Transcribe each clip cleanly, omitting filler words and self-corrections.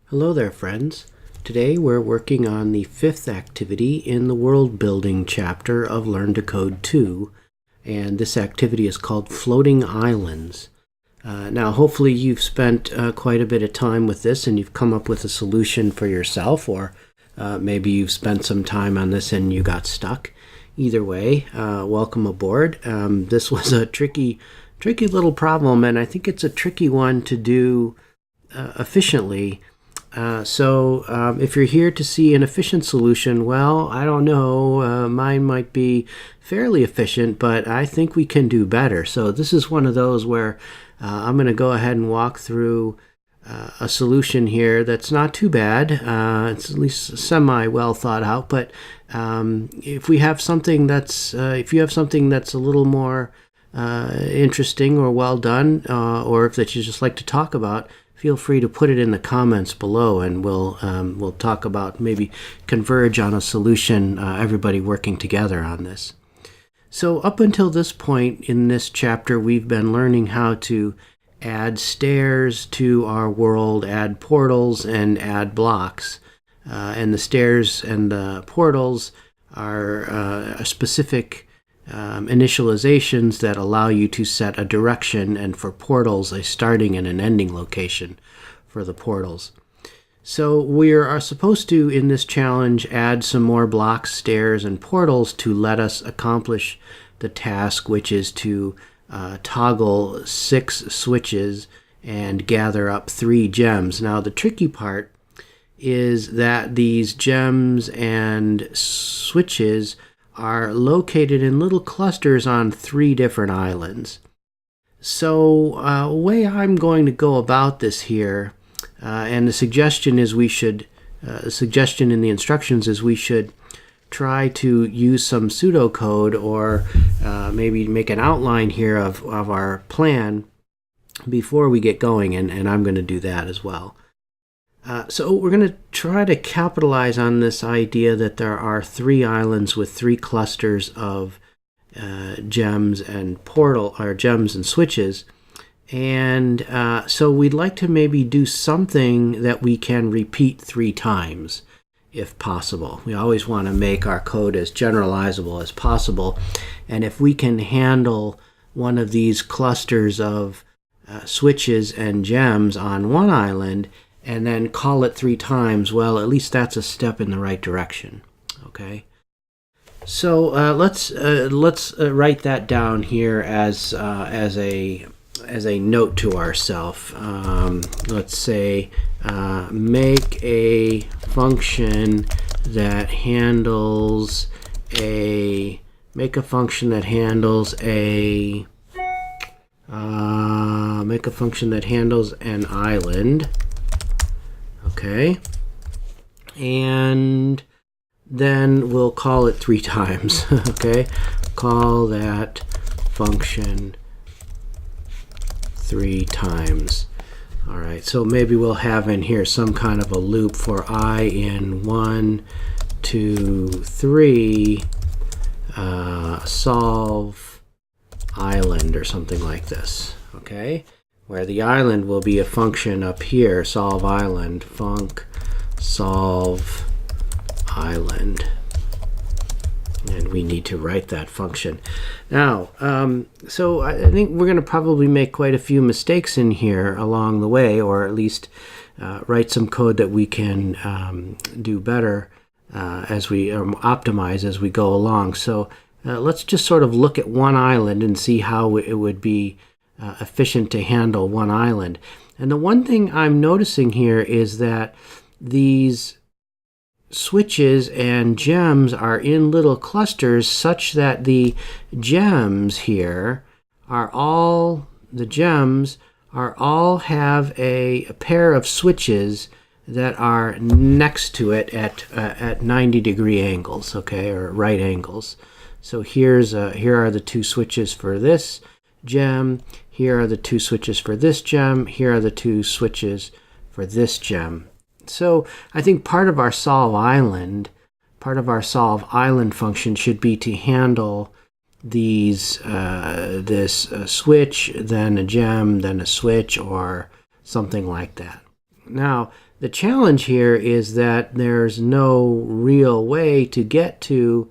Hello there, friends. Today we're working on the fifth activity in the world building chapter of Learn to Code 2, and this activity is called Floating Islands. Now hopefully you've spent quite a bit of time with this and you've come up with a solution for yourself, or maybe you've spent some time on this and you got stuck. Either way, welcome aboard. This was a tricky little problem, and I think it's a tricky one to do efficiently. So if you're here to see an efficient solution, well, I don't know, mine might be fairly efficient, but I think we can do better. So this is one of those where I'm going to go ahead and walk through a solution here that's not too bad. It's at least semi well thought out, but if you have something that's a little more interesting or well done, or if that you just like to talk about, feel free to put it in the comments below, and we'll talk about, maybe converge on a solution, everybody working together on this. So up until this point in this chapter, we've been learning how to add stairs to our world, add portals, and add blocks. And the stairs and the portals are specific initializations that allow you to set a direction, and for portals, a starting and an ending location for the portals. So we are supposed to, in this challenge, add some more blocks, stairs, and portals to let us accomplish the task, which is to toggle 6 switches and gather up 3 gems. Now the tricky part is that these gems and switches are located in little clusters on 3 different islands. So the way I'm going to go about this here, and the suggestion in the instructions is we should try to use some pseudocode, or maybe make an outline here of our plan before we get going, and I'm going to do that as well. So we're going to try to capitalize on this idea that there are 3 islands with 3 clusters of gems and gems and switches, and so we'd like to maybe do something that we can repeat 3 times if possible. We always want to make our code as generalizable as possible, and if we can handle one of these clusters of switches and gems on one island and then call it 3 times, well, at least that's a step in the right direction. Okay, so let's write that down here as a note to ourselves. Let's say make a function that handles an island. Okay, and then we'll call it 3 times. Okay, call that function 3 times. All right, so maybe we'll have in here some kind of a loop for I in 1, 2, 3, solve island or something like this. Okay, where the island will be a function up here, solve island, func solve island. And we need to write that function. Now, so I think we're going to probably make quite a few mistakes in here along the way, or at least write some code that we can do better as we optimize as we go along. So let's just sort of look at one island and see how it would be efficient to handle one island. And the one thing I'm noticing here is that these switches and gems are in little clusters, such that the gems here are all have a pair of switches that are next to it at 90-degree angles, okay, or right angles. So here are the 2 switches for this gem, here are the 2 switches for this gem, here are the 2 switches for this gem. So I think part of our solve island function should be to handle these this switch, then a gem, then a switch, or something like that. Now The challenge here is that there's no real way to get to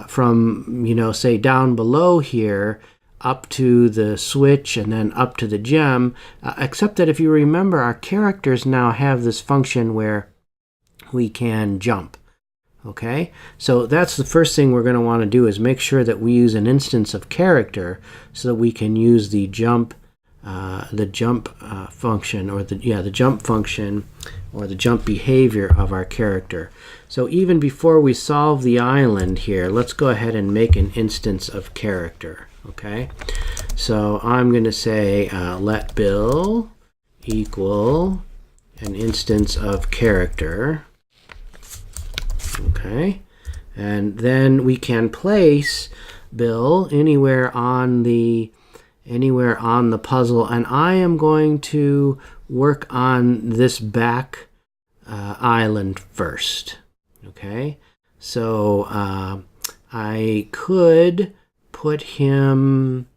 from, say down below here up to the switch and then up to the gem, except that if you remember, our characters now have this function where we can jump. Okay, so that's the first thing we're going to want to do, is make sure that we use an instance of character so that we can use the jump function, or the jump function, or the jump behavior of our character. So even before we solve the island here, let's go ahead and make an instance of character. Okay, so I'm going to say let Bill equal an instance of character. Okay, and then we can place Bill anywhere on the puzzle, and I am going to work on this back island first. Okay, so I could put him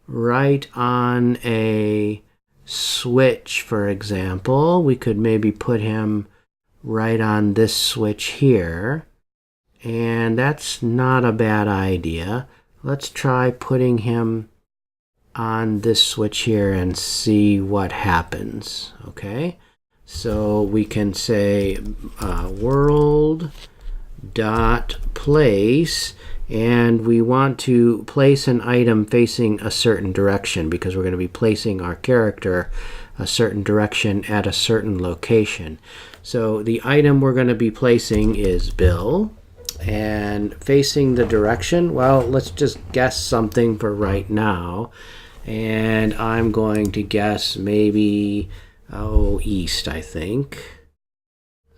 right on a switch, for example. We could maybe put him right on this switch here, and that's not a bad idea. Let's try putting him on this switch here and see what happens. Okay, so we can say world dot place, and we want to place an item facing a certain direction because we're going to be placing our character a certain direction at a certain location. So the item we're going to be placing is Bill, and facing the direction, well, let's just guess something for right now, and I'm going to guess maybe east, I think.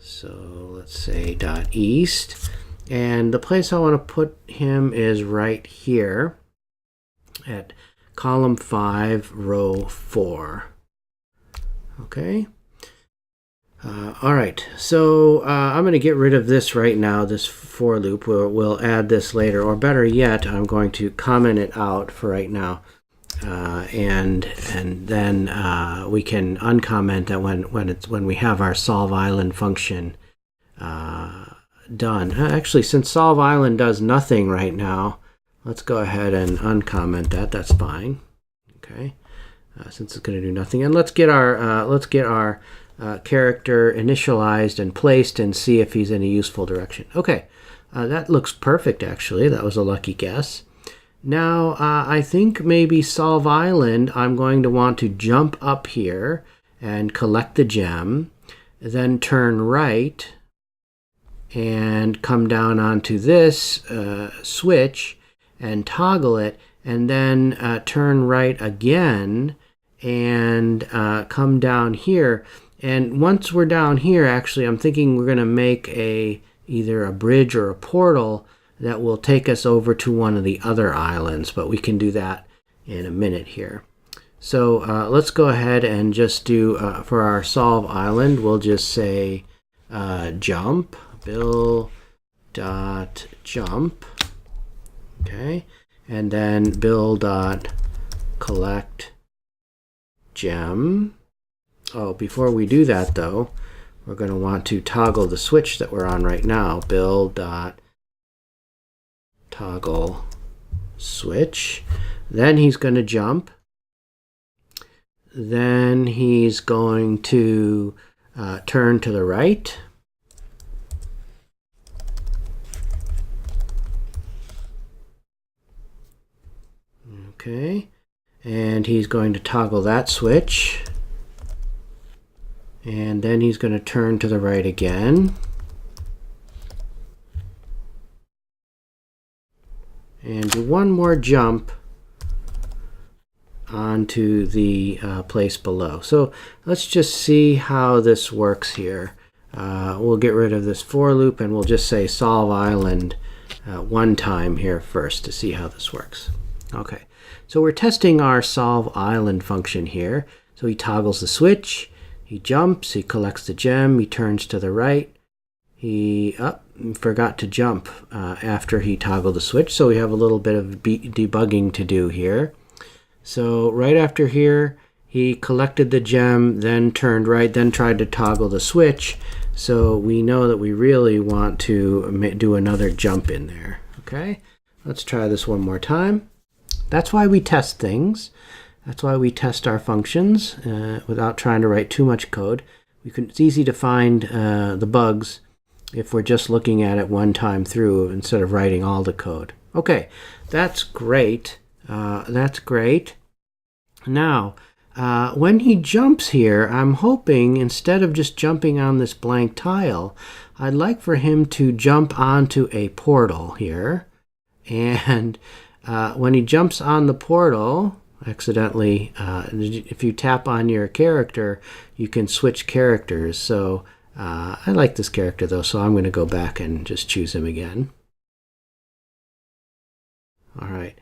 So let's say dot east, and the place I want to put him is right here at column 5, row 4. Okay. All right, so I'm going to get rid of this right now, this for loop. We'll add this later, or better yet, I'm going to comment it out for right now, and then we can uncomment that when we have our solve island function done. Actually, since solve island does nothing right now, let's go ahead and uncomment that. That's fine. Okay, since it's going to do nothing, and let's get our character initialized and placed and see if he's in a useful direction. Okay, that looks perfect, actually. That was a lucky guess. Now, I think maybe solve island, I'm going to want to jump up here and collect the gem, then turn right and come down onto this switch and toggle it, and then turn right again and come down here. And once we're down here, actually, I'm thinking we're going to make either a bridge or a portal that will take us over to one of the other islands, but we can do that in a minute here. So let's go ahead and just do, for our solve island, we'll just say jump, Bill dot jump, okay, and then Bill dot collect gem. Oh, before we do that, though, we're going to want to toggle the switch that we're on right now. Bill dot toggle switch. Then he's going to jump. Then he's going to turn to the right. Okay. And he's going to toggle that switch. And then he's going to turn to the right again. And do one more jump onto the place below. So let's just see how this works here. We'll get rid of this for loop, and we'll just say solve island one time here first to see how this works. Okay, so we're testing our solve island function here. So he toggles the switch. He jumps, he collects the gem, he turns to the right. He forgot to jump after he toggled the switch, so we have a little bit of debugging to do here. So right after here, he collected the gem, then turned right, then tried to toggle the switch. So we know that we really want to do another jump in there. Okay, let's try this one more time. That's why we test things. That's why we test our functions without trying to write too much code. It's easy to find the bugs if we're just looking at it one time through instead of writing all the code. Okay, that's great. That's great. Now, when he jumps here, I'm hoping instead of just jumping on this blank tile, I'd like for him to jump onto a portal here. And when he jumps on the portal, accidentally, if you tap on your character, you can switch characters. So I like this character though, so I'm going to go back and just choose him again. All right.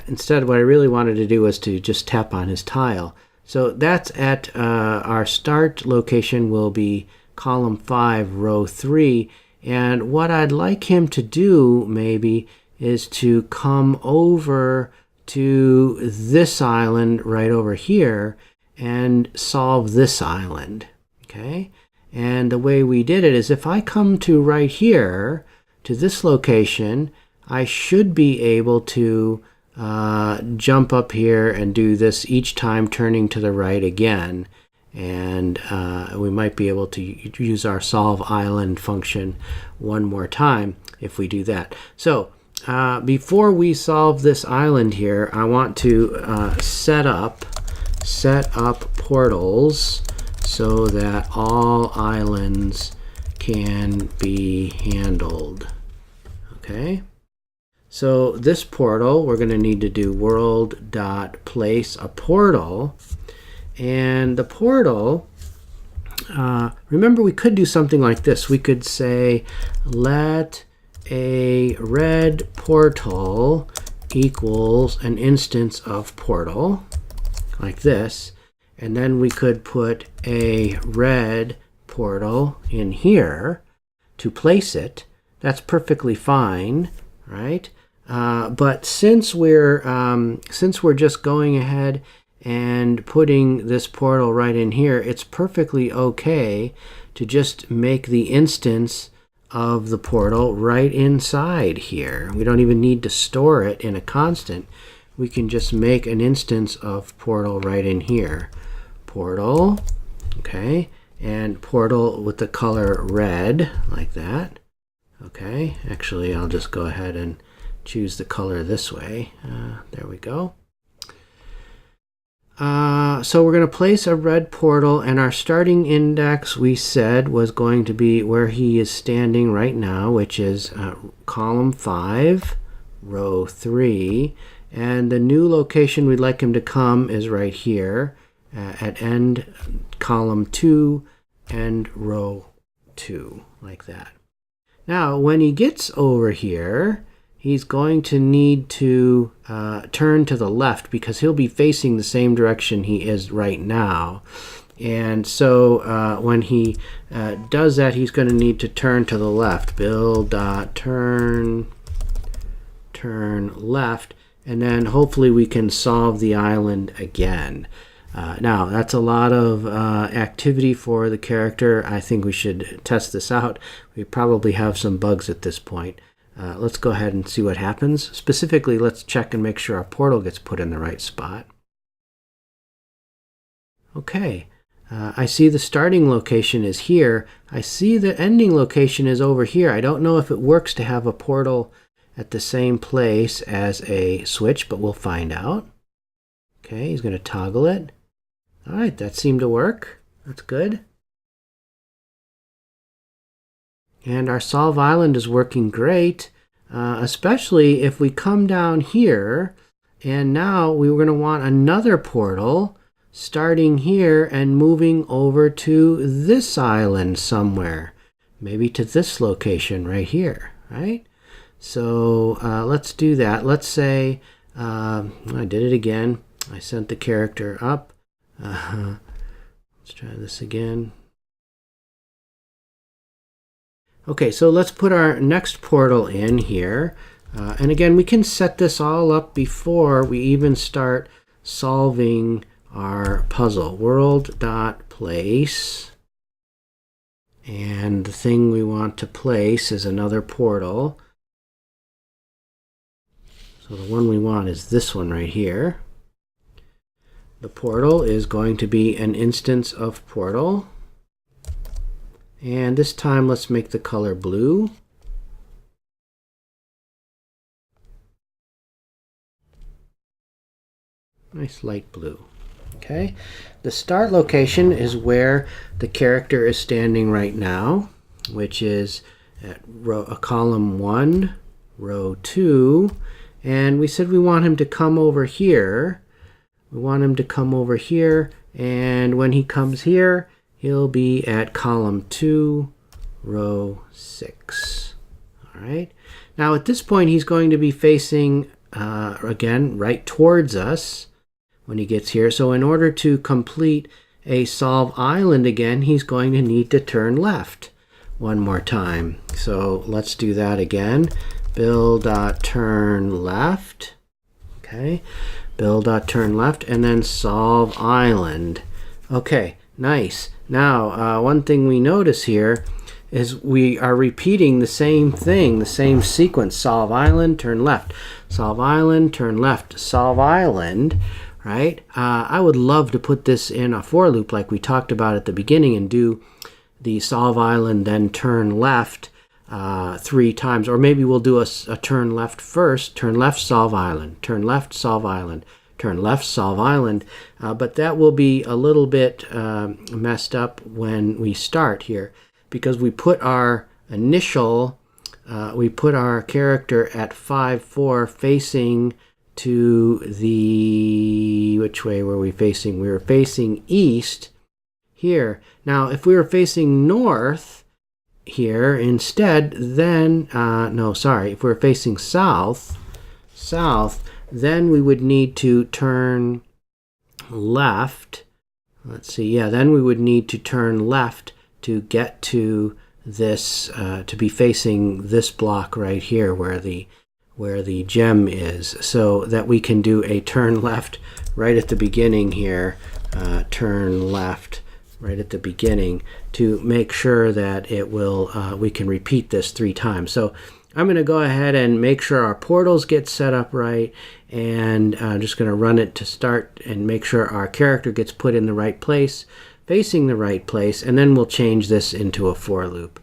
Instead, what I really wanted to do was to just tap on his tile. So that's at our start location will be column 5, row 3. And what I'd like him to do maybe is to come over to this island right over here and solve this island. Okay? And the way we did it is if I come to right here, to this location, I should be able to jump up here and do this each time turning to the right again. And we might be able to use our solve island function one more time if we do that. So before we solve this island here, I want to set up portals so that all islands can be handled. Okay. So this portal, we're going to need to do world.place a portal. And the portal, remember we could do something like this. We could say, let a red portal equals an instance of portal, like this. And then we could put a red portal in here to place it. That's perfectly fine, right? But since we're just going ahead and putting this portal right in here, it's perfectly okay to just make the instance of the portal right inside here. We don't even need to store it in a constant. We can just make an instance of portal right in here. Portal, okay, and portal with the color red, like that. Okay, actually I'll just go ahead and choose the color this way. There we go. So we're going to place a red portal, and our starting index we said was going to be where he is standing right now, which is column 5, row 3. And the new location we'd like him to come is right here at end column 2 and row 2, like that. Now, when he gets over here, he's going to need to turn to the left because he'll be facing the same direction he is right now. And so when he does that, he's going to need to turn to the left. Build.turn left, and then hopefully we can solve the island again. Now, that's a lot of activity for the character. I think we should test this out. We probably have some bugs at this point. Let's go ahead and see what happens. Specifically, let's check and make sure our portal gets put in the right spot. Okay, I see the starting location is here. I see the ending location is over here. I don't know if it works to have a portal at the same place as a switch, but we'll find out. Okay, he's going to toggle it. All right, that seemed to work. That's good. And our solve island is working great, especially if we come down here, and now we're going to want another portal starting here and moving over to this island somewhere, maybe to this location right here, right? So let's do that. Let's say, I did it again. I sent the character up. Let's try this again. Okay, so let's put our next portal in here. And again, we can set this all up before we even start solving our puzzle. World.place. And the thing we want to place is another portal. So the one we want is this one right here. The portal is going to be an instance of portal. And this time let's make the color blue. Nice light blue. Okay. The start location is where the character is standing right now, which is at column 1, row 2. And we said we want him to come over here. We want him to come over here, and when he comes here, he'll be at column 2, row 6. All right. Now at this point, he's going to be facing, again, right towards us when he gets here. So in order to complete a solve island again, he's going to need to turn left one more time. So let's do that again. Build.turn left. Okay. Build.turn left, and then solve island. Okay, nice. Now, one thing we notice here is we are repeating the same thing, the same sequence. Solve island, turn left. Solve island, turn left. Solve island, right? I would love to put this in a for loop like we talked about at the beginning and do the solve island, then turn left 3 times, or maybe we'll do a turn left first, turn left, solve island, turn left, solve island, turn left, solve island, but that will be a little bit messed up when we start here, because we put our initial, we put our character at 5, 4 facing to the, which way were we facing? We were facing east here. Now, if we were facing north, here instead, then if we're facing south, then we would need to turn left. Let's see, yeah, then we would need to turn left to get to this, to be facing this block right here where the gem is, so that we can do a turn left right at the beginning here, turn left right at the beginning to make sure that it will, we can repeat this 3 times. So I'm going to go ahead and make sure our portals get set up right, and I'm just going to run it to start and make sure our character gets put in the right place, facing the right place, and then we'll change this into a for loop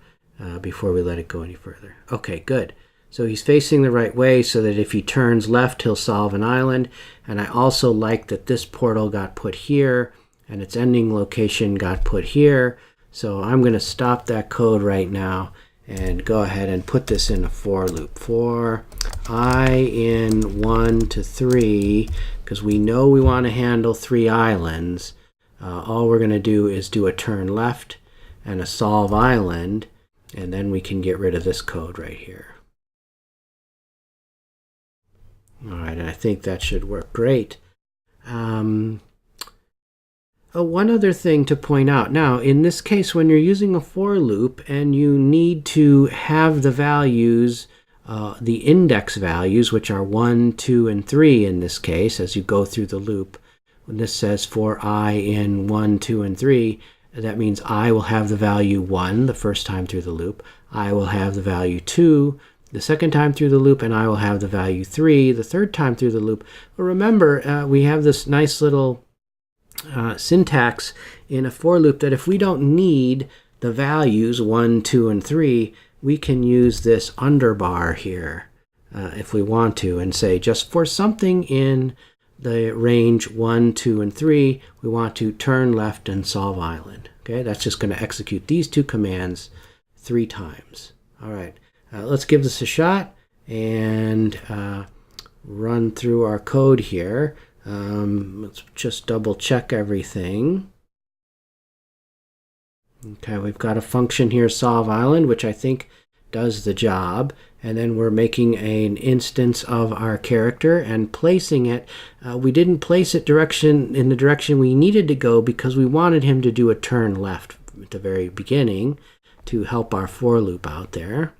before we let it go any further. Okay, good. So he's facing the right way so that if he turns left, he'll solve an island. And I also like that this portal got put here and its ending location got put here. So I'm going to stop that code right now and go ahead and put this in a for loop. For I in 1 to 3, because we know we want to handle 3 islands, all we're going to do is do a turn left and a solve island, and then we can get rid of this code right here. All right, and I think that should work great. One other thing to point out. Now, in this case, when you're using a for loop and you need to have the values, the index values, which are 1, 2, and 3 in this case, as you go through the loop, when this says for I in 1, 2, and 3, that means I will have the value 1 the first time through the loop. I will have the value 2 the second time through the loop, and I will have the value 3 the third time through the loop. But remember, we have this nice little syntax in a for loop that if we don't need the values 1, 2, and 3, we can use this underbar here if we want to, and say just for something in the range 1, 2, and 3, we want to turn left and solve island. Okay, that's just going to execute these 2 commands 3 times. All right, let's give this a shot and run through our code here. Let's just double check everything. Okay, we've got a function here, solve island, which I think does the job. And then we're making an instance of our character and placing it. We didn't place it in the direction we needed to go because we wanted him to do a turn left at the very beginning to help our for loop out there.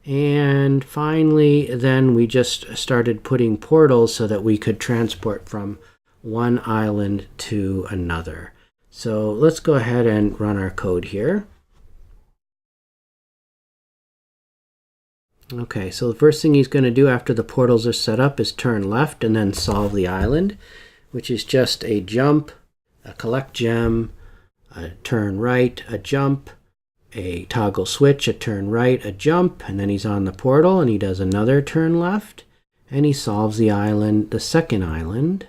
And finally, then we just started putting portals so that we could transport from one island to another. So let's go ahead and run our code here. Okay, so the first thing he's going to do after the portals are set up is turn left and then solve the island, which is just a jump, a collect gem, a turn right, a jump, a toggle switch, a turn right, a jump, and then he's on the portal and he does another turn left and he solves the island, the second island.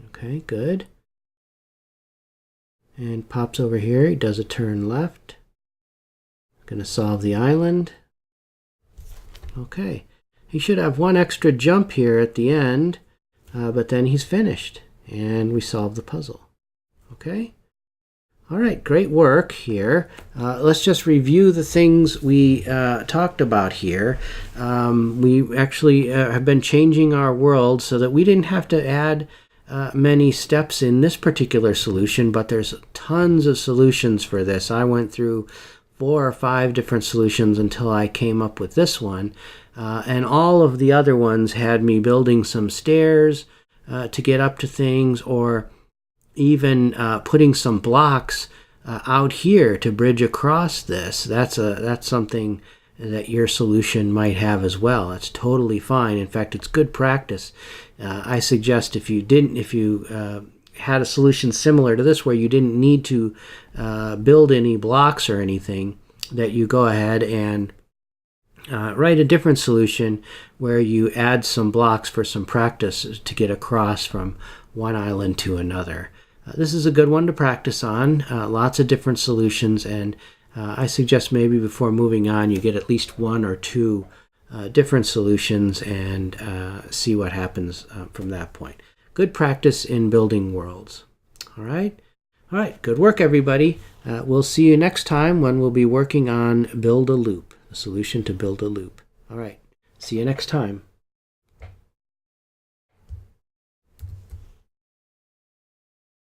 Okay, good. And pops over here, he does a turn left. Going to solve the island. Okay, he should have one extra jump here at the end, but then he's finished and we solve the puzzle. Okay, all right, great work here. Let's just review the things we talked about here. We actually have been changing our world so that we didn't have to add many steps in this particular solution, but there's tons of solutions for this. I went through 4 or 5 different solutions until I came up with this one, and all of the other ones had me building some stairs to get up to things, or even putting some blocks out here to bridge across this. That's something that your solution might have as well. It's totally fine. In fact, it's good practice. I suggest if you had a solution similar to this where you didn't need to build any blocks or anything, that you go ahead and write a different solution where you add some blocks for some practice to get across from one island to another. This is a good one to practice on. Lots of different solutions, and I suggest maybe before moving on you get at least 1 or 2 different solutions and see what happens from that point. Good practice in building worlds. All right, good work everybody. We'll see you next time when we'll be working on build a loop, a solution to build a loop. All right, see you next time.